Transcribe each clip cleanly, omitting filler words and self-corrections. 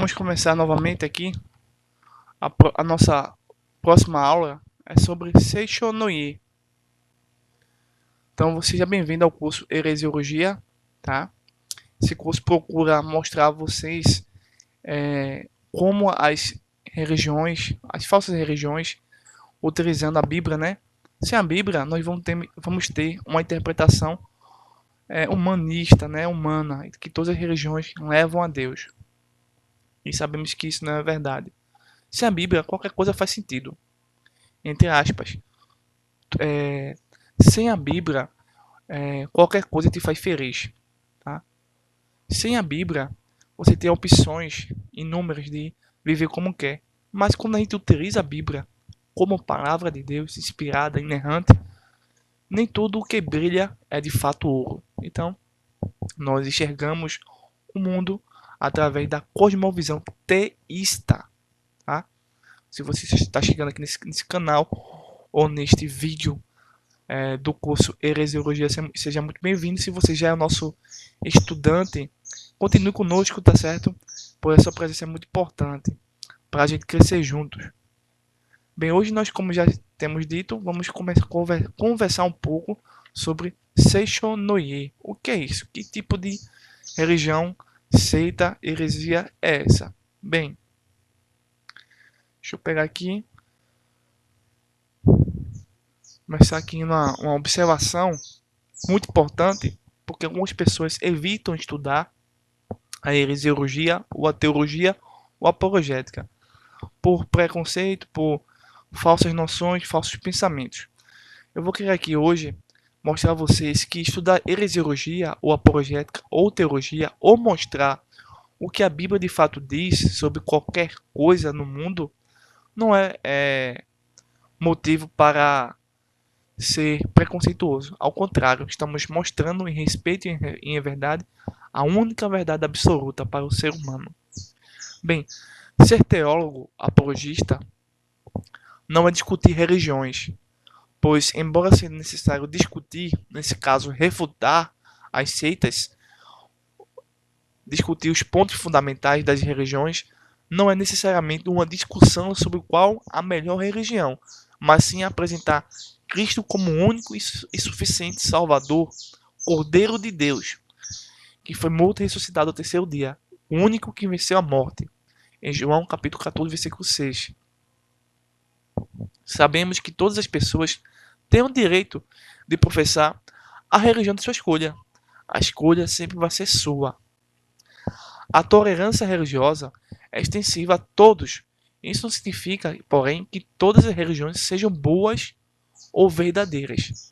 Vamos começar novamente aqui. A nossa próxima aula é sobre Seishonoye. Então, seja bem-vindo ao curso Heresiologia, tá? Esse curso procura mostrar a vocês como as religiões, as falsas religiões, utilizando a Bíblia, né? Sem a Bíblia, nós vamos ter uma interpretação humanista, né? Humana, que todas as religiões levam a Deus. E sabemos que isso não é verdade. Sem a Bíblia, qualquer coisa faz sentido. Entre aspas. É, Sem a Bíblia, qualquer coisa te faz feliz. Tá? Sem a Bíblia, você tem opções inúmeras de viver como quer. Mas quando a gente utiliza a Bíblia como palavra de Deus, inspirada, inerrante, nem tudo o que brilha é de fato ouro. Então, nós enxergamos o mundo através da cosmovisão teísta. Tá? Se você está chegando aqui nesse canal ou neste vídeo do curso Heresiologia, seja muito bem-vindo. Se você já é o nosso estudante, continue conosco, tá certo? Pois a sua presença é muito importante para a gente crescer juntos. Bem, hoje nós, como já temos dito, vamos conversar um pouco sobre Seishonoye. O que é isso? Que tipo de religião, seita, heresia é essa? Bem, deixa eu pegar aqui, começar aqui uma observação muito importante, porque algumas pessoas evitam estudar a heresiologia, ou a teologia, ou a apologética, por preconceito, por falsas noções, falsos pensamentos. Eu vou querer aqui hoje mostrar a vocês que estudar heresiologia, ou apologética, ou teologia, ou mostrar o que a Bíblia de fato diz sobre qualquer coisa no mundo, não é motivo para ser preconceituoso. Ao contrário, estamos mostrando em respeito e em verdade a única verdade absoluta para o ser humano. Bem, ser teólogo apologista não é discutir religiões, pois, embora seja necessário discutir, nesse caso, refutar as seitas, discutir os pontos fundamentais das religiões, não é necessariamente uma discussão sobre qual a melhor religião, mas sim apresentar Cristo como único e suficiente Salvador, Cordeiro de Deus, que foi morto e ressuscitado ao terceiro dia, o único que venceu a morte. Em João capítulo 14, versículo 6. Sabemos que todas as pessoas têm o direito de professar a religião de sua escolha. A escolha sempre vai ser sua. A tolerância religiosa é extensiva a todos. Isso não significa, porém, que todas as religiões sejam boas ou verdadeiras.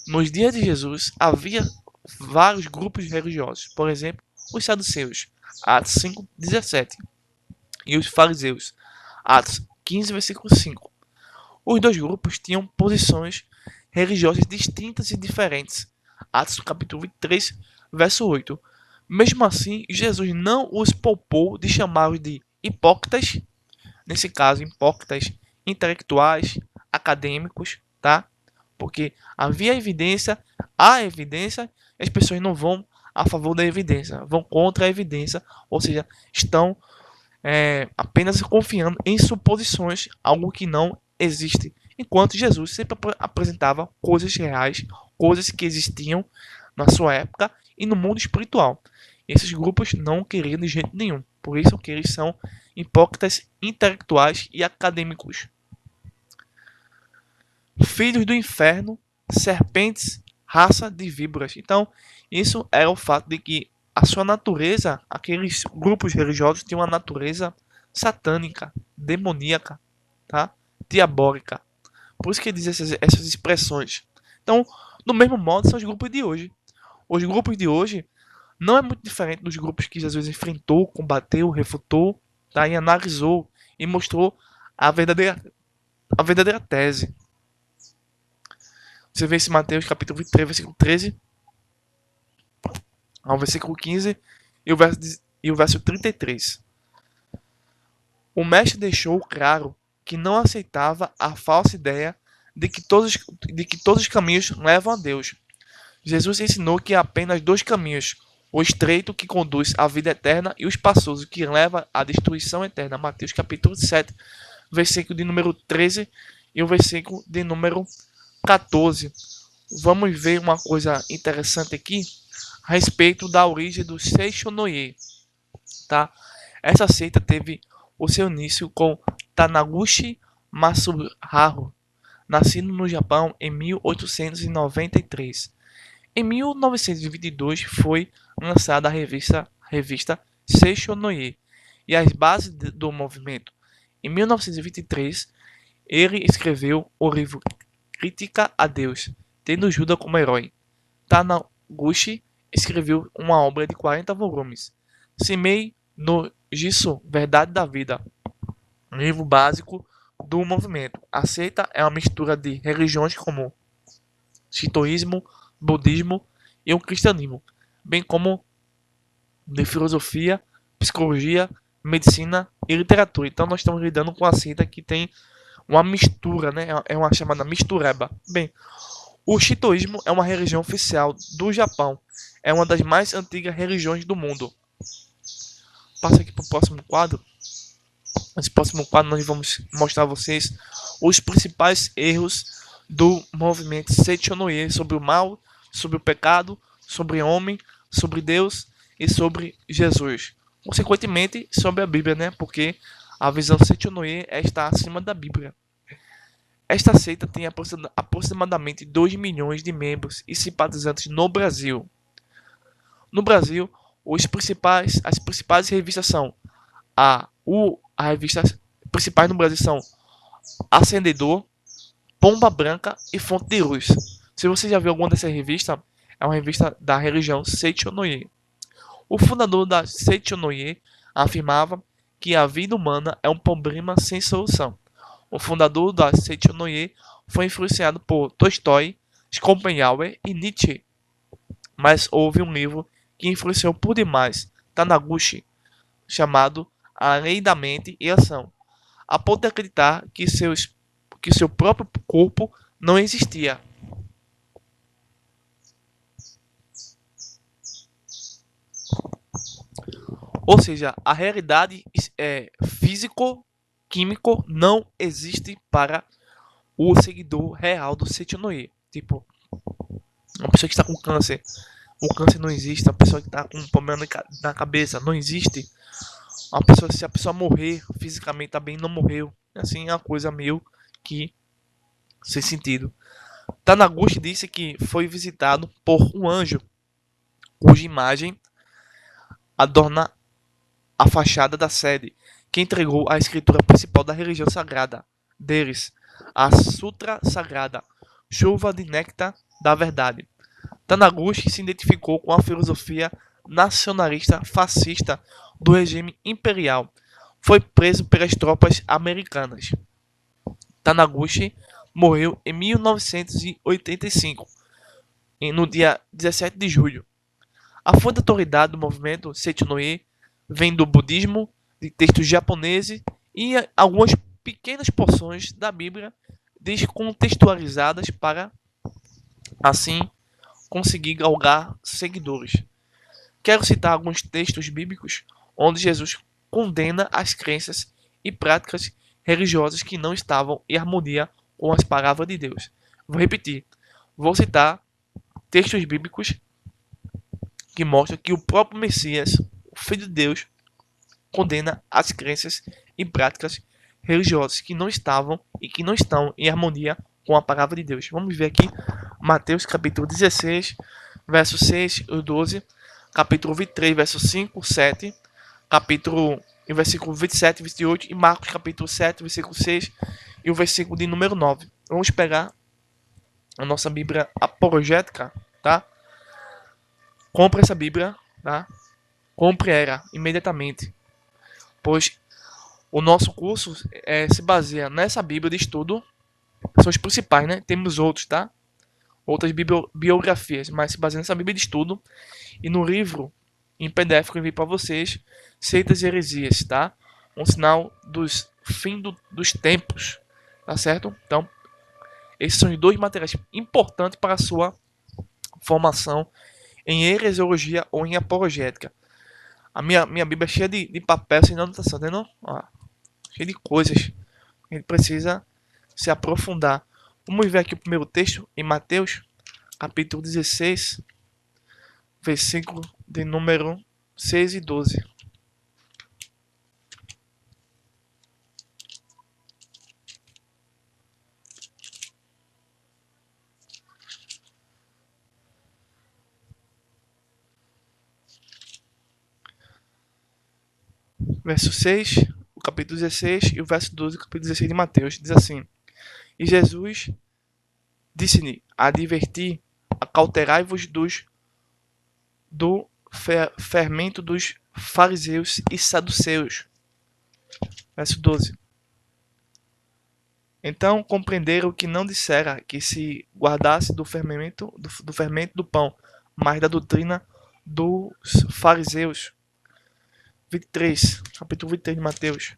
Nos dias de Jesus, havia vários grupos religiosos. Por exemplo, os saduceus, Atos 5:17, e os fariseus, Atos 15, versículo 5. Os dois grupos tinham posições religiosas distintas e diferentes. Atos capítulo 23, verso 8. Mesmo assim, Jesus não os poupou de chamá-los de hipócritas, nesse caso, hipócritas intelectuais, acadêmicos, tá? Porque havia evidência, há evidência, e as pessoas não vão a favor da evidência, vão contra a evidência, ou seja, estão apenas confiando em suposições, algo que não existe. Enquanto Jesus sempre apresentava coisas reais, coisas que existiam na sua época e no mundo espiritual. Esses grupos não queriam de jeito nenhum. Por isso que eles são hipócritas intelectuais e acadêmicos. Filhos do inferno, serpentes, raça de víboras. Então, isso é o fato de que a sua natureza, aqueles grupos religiosos tinham uma natureza satânica, demoníaca, tá? Diabólica. Por isso que ele diz essas expressões. Então, do mesmo modo, são os grupos de hoje. Os grupos de hoje não é muito diferente dos grupos que Jesus enfrentou, combateu, refutou, tá? E analisou e mostrou a verdadeira tese. Você vê esse Mateus capítulo 23, versículo 13 ao versículo 15 e o verso 33. O mestre deixou claro que não aceitava a falsa ideia de que todos os caminhos levam a Deus. Jesus ensinou que há apenas dois caminhos, o estreito que conduz à vida eterna e o espaçoso que leva à destruição eterna. Mateus capítulo 7, versículo de número 13 e o versículo de número 14. Vamos ver uma coisa interessante aqui a respeito da origem do Seishonoye, tá? Essa seita teve o seu início com Tanaguchi Matsuharu, nascido no Japão em 1893. Em 1922 foi lançada a revista Seishonoye e as bases do movimento. Em 1923, ele escreveu o livro Crítica a Deus, tendo Judas como herói. Tanaguchi escreveu uma obra de 40 volumes, Simei no Jitsu, Verdade da Vida, livro básico do movimento. A seita é uma mistura de religiões como shintoísmo, budismo e o cristianismo, bem como de filosofia, psicologia, medicina e literatura. Então nós estamos lidando com a seita que tem uma mistura, né? É uma chamada mistureba. Bem, o shintoísmo é uma religião oficial do Japão. É uma das mais antigas religiões do mundo. Passa aqui para o próximo quadro. Nesse próximo quadro nós vamos mostrar a vocês os principais erros do movimento Seichonoye sobre o mal, sobre o pecado, sobre o homem, sobre Deus e sobre Jesus. Consequentemente, sobre a Bíblia, né? Porque a visão Seichonoye está acima da Bíblia. Esta seita tem aproximadamente 2 milhões de membros e simpatizantes no Brasil. No Brasil, as principais revistas são as revistas principais no Brasil são Acendedor, Pomba Branca e Fonte de Luz. Se você já viu alguma dessas revistas, é uma revista da religião Seichonoye. O fundador da Seichonoye afirmava que a vida humana é um problema sem solução. O fundador da Seichonoye foi influenciado por Tolstói, Schopenhauer e Nietzsche, mas houve um livro que influenciou por demais Tanaguchi, chamado A Lei da Mente e Ação, a ponto de acreditar que seu próprio corpo não existia. Ou seja, a realidade físico-químico não existe para o seguidor real do Seichonoye. Tipo, uma pessoa que está com câncer, o câncer não existe. Uma pessoa que está com um problema na cabeça, não existe. Se a pessoa morrer fisicamente também não morreu. Assim, é uma coisa meio que sem sentido. Tanaguchi disse que foi visitado por um anjo, cuja imagem adorna a fachada da sede, que entregou a escritura principal da religião sagrada deles, a Sutra Sagrada, Chuva de Néctar da Verdade. Tanaguchi se identificou com a filosofia nacionalista fascista do regime imperial. Foi preso pelas tropas americanas. Tanaguchi morreu em 1985, no dia 17 de julho. A fonte da autoridade do movimento Seichonoye vem do budismo, de textos japoneses e algumas pequenas porções da Bíblia descontextualizadas para, assim, conseguir galgar seguidores. Quero citar alguns textos bíblicos onde Jesus condena as crenças e práticas religiosas que não estavam em harmonia com as palavras de Deus. Vou repetir. Vou citar textos bíblicos que mostram que o próprio Messias, o Filho de Deus, condena as crenças e práticas religiosas que não estavam e que não estão em harmonia com a palavra de Deus. Vamos ver aqui Mateus capítulo 16, verso 6 e 12, capítulo 23, verso 5, 7, capítulo versículo 27 e 28 e Marcos capítulo 7, versículo 6 e o versículo de número 9. Vamos pegar a nossa Bíblia apologética, tá? Compre essa Bíblia, tá? Compre ela imediatamente, pois o nosso curso se baseia nessa Bíblia de estudo, são os principais, né? Temos outros, tá? Outras biografias, mas se baseia nessa Bíblia de estudo e no livro em PDF que eu enviei para vocês, Seitas e Heresias, tá? Um sinal dos fim dos tempos, tá certo? Então, esses são os dois materiais importantes para a sua formação em heresiologia ou em apologética. A minha Bíblia é cheia de papel sem anotação, tá vendo? Ó, cheia de coisas. A gente precisa se aprofundar. Vamos ver aqui o primeiro texto em Mateus, capítulo 16, versículo de número 6 e 12. Verso 6, o capítulo 16 e o verso 12 do capítulo 16 de Mateus. Diz assim: E Jesus disse-lhe, adverti, acauterai-vos do fermento dos fariseus e saduceus. Verso 12. Então compreenderam que não dissera que se guardasse do fermento do pão, mas da doutrina dos fariseus. 23, capítulo 23 de Mateus.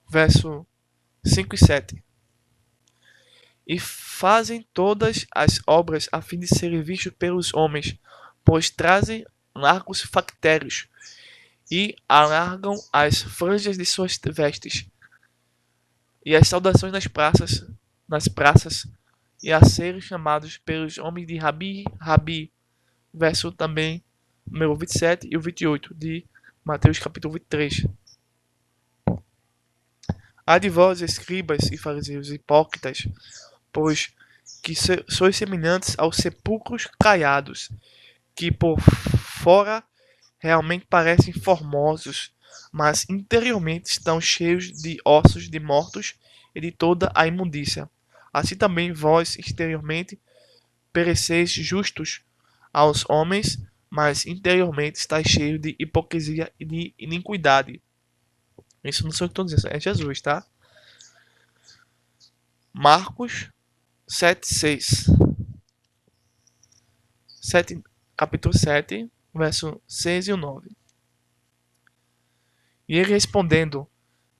Verso 5 e 7. E fazem todas as obras a fim de serem vistos pelos homens, pois trazem largos factérios e alargam as franjas de suas vestes, e as saudações nas praças, e a serem chamados pelos homens de Rabi, Rabi. Verso também número 27 e o 28 de Mateus capítulo 23. Há de vós, escribas e fariseus hipócritas, pois que sois semelhantes aos sepulcros caiados, que por fora realmente parecem formosos, mas interiormente estão cheios de ossos de mortos e de toda a imundícia. Assim também vós exteriormente pereceis justos aos homens, mas interiormente estáis cheios de hipocrisia e de iniquidade. Isso não sou eu que estou dizendo, é Jesus, tá? Marcos 7:6. 7, capítulo 7, verso 6 e 9. E ele respondendo,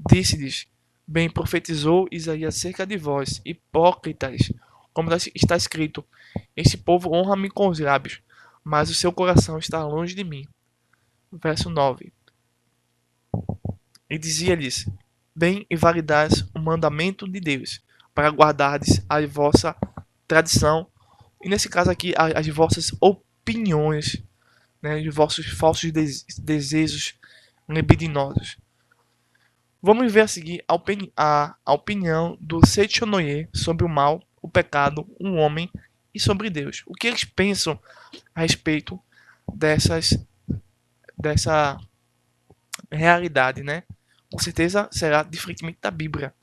disse-lhes, bem profetizou Isaías acerca de vós, hipócritas, como está escrito, este povo honra-me com os lábios, mas o seu coração está longe de mim. Verso 9. E dizia-lhes, bem e validais o mandamento de Deus, para guardardes a vossa tradição, e nesse caso aqui, as vossas opiniões, né, os vossos falsos desejos libidinosos. Vamos ver a seguir a opinião do Seichonoye sobre o mal, o pecado, o homem e sobre Deus. O que eles pensam a respeito dessa realidade, né? Com certeza será diferentemente da Bíblia.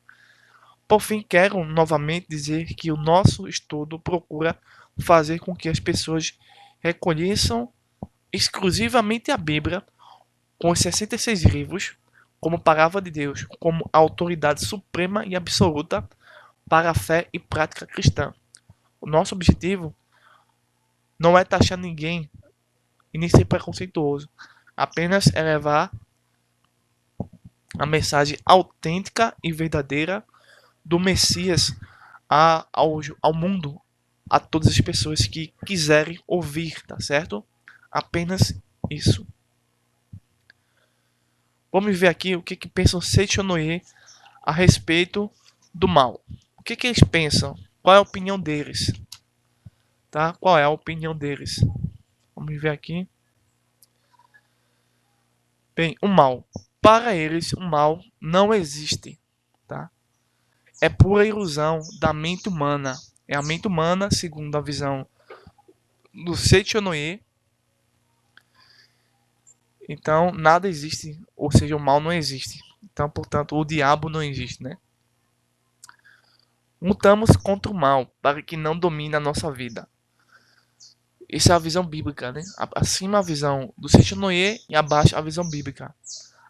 Por fim, quero novamente dizer que o nosso estudo procura fazer com que as pessoas reconheçam exclusivamente a Bíblia, com os 66 livros, como palavra de Deus, como autoridade suprema e absoluta para a fé e prática cristã. O nosso objetivo não é taxar ninguém e nem ser preconceituoso, apenas elevar a mensagem autêntica e verdadeira do Messias ao mundo, a todas as pessoas que quiserem ouvir, tá certo? Apenas isso. Vamos ver aqui o que pensam Seichonoye a respeito do mal. O que eles pensam? Qual é a opinião deles? Tá? Qual é a opinião deles? Vamos ver aqui. Bem, o mal. Para eles, o mal não existe. Tá? É pura ilusão da mente humana. É a mente humana, segundo a visão do Seichonoye. Então, nada existe, ou seja, o mal não existe. Então, portanto, o diabo não existe, né? Lutamos contra o mal para que não domine a nossa vida. Essa é a visão bíblica, né? Acima a visão do Seichonoye e abaixo a visão bíblica.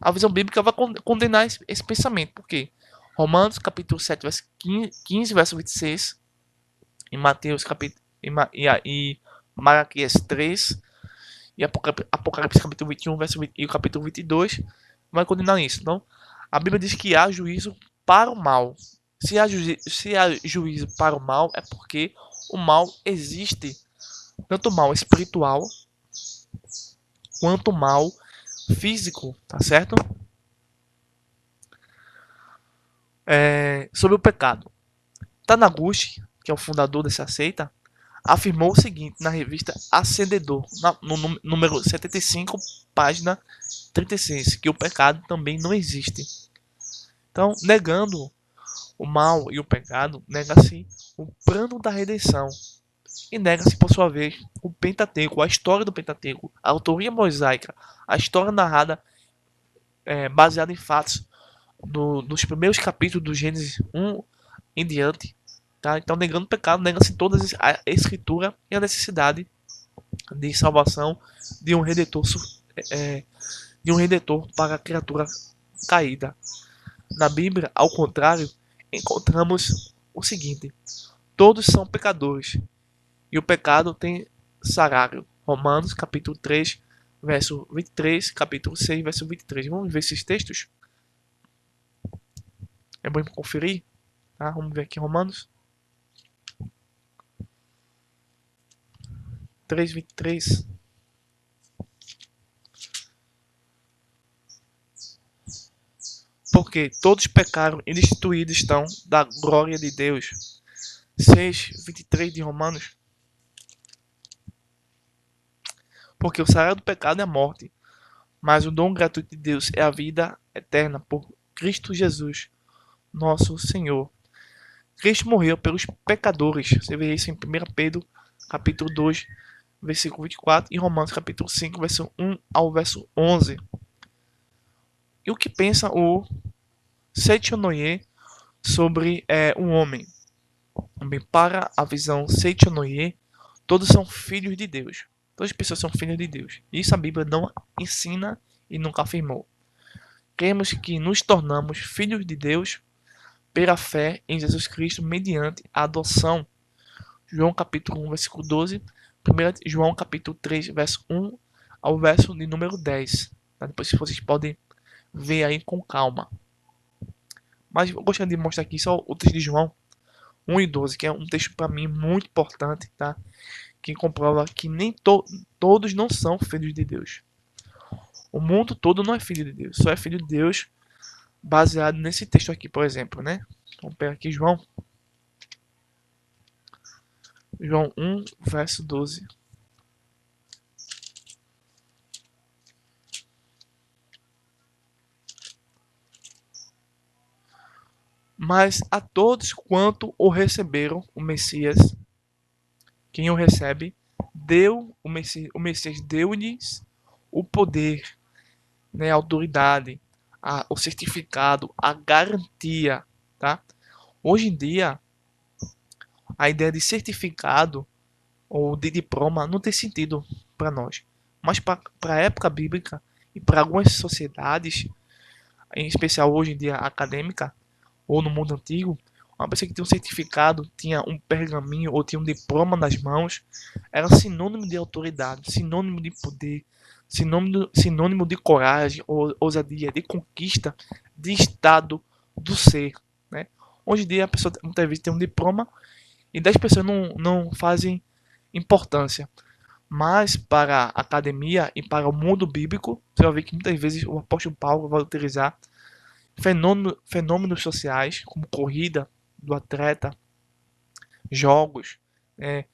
A visão bíblica vai condenar esse pensamento. Por quê? Romanos capítulo 7, verso 15, verso 26. Em Mateus capítulo e Malaquias 3 e Apocalipse capítulo 21, verso 20, e o capítulo 22 vai condenar isso. Então, a Bíblia diz que há juízo para o mal. Se há juízo para o mal, é porque o mal existe, tanto o mal espiritual quanto o mal físico, tá certo? Sobre o pecado. Taniguchi, que é o fundador dessa seita, afirmou o seguinte na revista Ascendedor, no número 75, página 36, que o pecado também não existe. Então, negando o mal e o pecado, nega-se o plano da redenção. E nega-se, por sua vez, o Pentateuco, a história do Pentateuco, a autoria mosaica, a história narrada baseada em fatos dos primeiros capítulos do Gênesis 1 em diante. Tá? Então, negando o pecado, nega-se toda a escritura e a necessidade de salvação de um redentor, de um redentor para a criatura caída. Na Bíblia, ao contrário, encontramos o seguinte: todos são pecadores e o pecado tem salário. Romanos capítulo 3, verso 23, capítulo 6, verso 23. Vamos ver esses textos? É bom conferir, tá? Vamos ver aqui Romanos 3, 23. Porque todos pecaram e destituídos estão da glória de Deus. 6, 23 de Romanos. Porque o salário do pecado é a morte, mas o dom gratuito de Deus é a vida eterna por Cristo Jesus, nosso Senhor. Cristo morreu pelos pecadores. Você vê isso em 1 Pedro, capítulo 2, versículo 24, e Romanos, capítulo 5, verso 1 ao verso 11. E o que pensa o Seichonoye sobre um homem? Bem, para a visão Seichonoye, todos são filhos de Deus. Todas as pessoas são filhas de Deus. Isso a Bíblia não ensina e nunca afirmou. Cremos que nos tornamos filhos de Deus pela fé em Jesus Cristo mediante a adoção. João capítulo 1, versículo 12. 1 João capítulo 3, verso 1 ao verso de número 10. Tá? Depois vocês podem ver aí com calma. Mas eu gostaria de mostrar aqui só o texto de João 1 e 12, que é um texto para mim muito importante, tá? Que comprova que nem todos não são filhos de Deus. O mundo todo não é filho de Deus, só é filho de Deus baseado nesse texto aqui, por exemplo, né? Vamos pegar aqui João 1, verso 12. Mas a todos quanto o receberam, o Messias, quem o recebe, o Messias deu-lhes o poder, né, a autoridade, o certificado, a garantia, tá? Hoje em dia, a ideia de certificado ou de diploma não tem sentido para nós. Mas para a época bíblica e para algumas sociedades, em especial hoje em dia acadêmica, ou no mundo antigo, uma pessoa que tinha um certificado, tinha um pergaminho ou tinha um diploma nas mãos, era sinônimo de autoridade, sinônimo de poder, sinônimo de coragem, ousadia, de conquista, de estado do ser. Né? Hoje em dia a pessoa muitas vezes tem um diploma e 10 pessoas não fazem importância. Mas para a academia e para o mundo bíblico, você vai ver que muitas vezes o apóstolo Paulo vai utilizar fenômenos sociais, como corrida do atleta, jogos, é,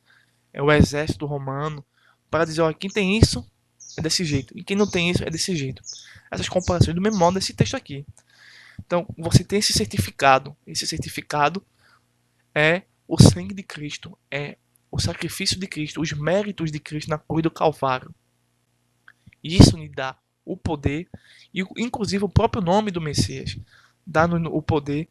o exército romano, para dizer, ó, quem tem isso é desse jeito, e quem não tem isso é desse jeito. Essas comparações do mesmo modo nesse texto aqui. Então, você tem esse certificado é o sangue de Cristo, é o sacrifício de Cristo, os méritos de Cristo na cruz do Calvário. E isso lhe dá o poder, e inclusive o próprio nome do Messias, dá-nos o poder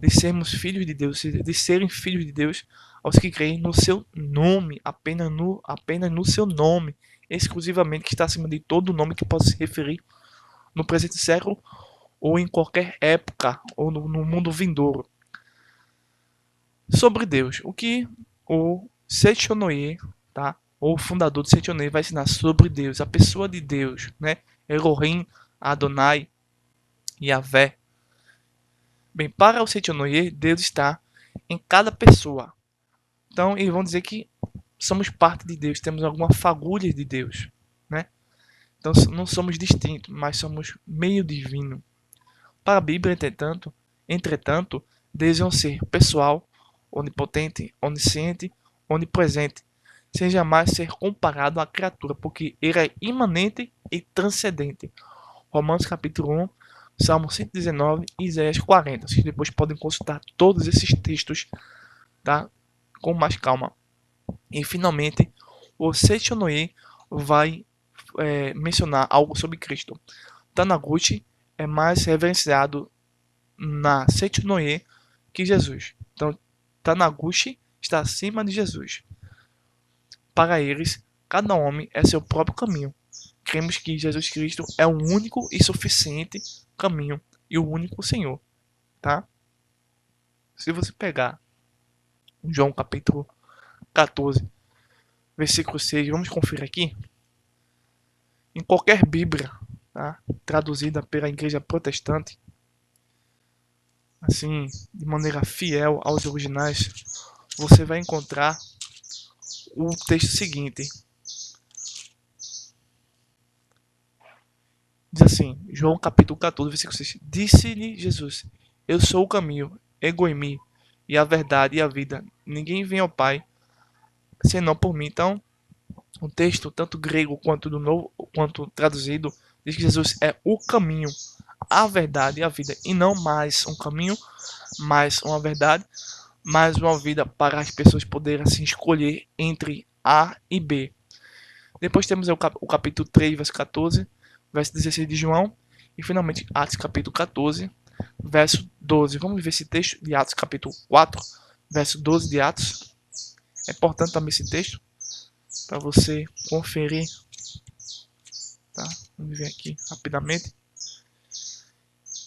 de sermos filhos de Deus, de serem filhos de Deus aos que creem no seu nome, apenas no seu nome, exclusivamente, que está acima de todo nome que possa se referir no presente século ou em qualquer época ou no mundo vindouro. Sobre Deus, o que o Seichonoye, tá? O fundador do Seichonoye vai ensinar sobre Deus, a pessoa de Deus, né? Elohim, Adonai, Yahvé. Bem, para o Seichonoye, Deus está em cada pessoa. Então, eles vão dizer que somos parte de Deus, temos alguma fagulha de Deus, né? Então, não somos distintos, mas somos meio divino. Para a Bíblia, entretanto, Deus é um ser pessoal, onipotente, onisciente, onipresente, sem jamais ser comparado à criatura, porque ele é imanente e transcendente. Romanos capítulo 1, Salmo 119 e Isaías 40. Vocês depois podem consultar todos esses textos, tá? Com mais calma. E finalmente, o Seichonoye vai mencionar algo sobre Cristo. Taniguchi é mais reverenciado na Seichonoye que Jesus. Então, Taniguchi está acima de Jesus. Para eles, cada homem é seu próprio caminho. Cremos que Jesus Cristo é o único e suficiente caminho e o único Senhor, tá? Se você pegar João capítulo 14, versículo 6, vamos conferir aqui. Em qualquer Bíblia, tá? Traduzida pela Igreja Protestante, assim, de maneira fiel aos originais, você vai encontrar o texto seguinte. Diz assim, João capítulo 14, versículo 6. Disse-lhe Jesus, eu sou o caminho, ego-emi, e a verdade e a vida. Ninguém vem ao Pai, senão por mim. Então, o texto, tanto grego quanto do novo, quanto traduzido, diz que Jesus é o caminho, a verdade e a vida. E não mais um caminho, mais uma verdade, mais uma vida para as pessoas poderem assim escolher entre A e B. Depois temos o capítulo 3, verso 14, verso 16 de João. E finalmente Atos capítulo 14, verso 12. Vamos ver esse texto de Atos capítulo 4, verso 12 de Atos. É importante também esse texto para você conferir. Tá? Vamos ver aqui rapidamente.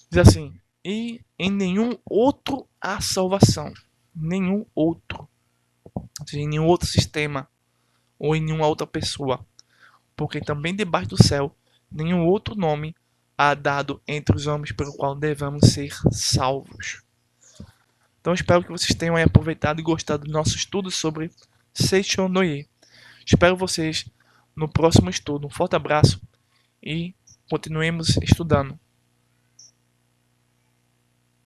Diz assim, e em nenhum outro há salvação. Nenhum outro. Ou seja, em nenhum outro sistema ou em nenhuma outra pessoa. Porque também debaixo do céu nenhum outro nome há dado entre os homens pelo qual devamos ser salvos. Então espero que vocês tenham aproveitado e gostado do nosso estudo sobre Seichonoye. Espero vocês no próximo estudo. Um forte abraço e continuemos estudando.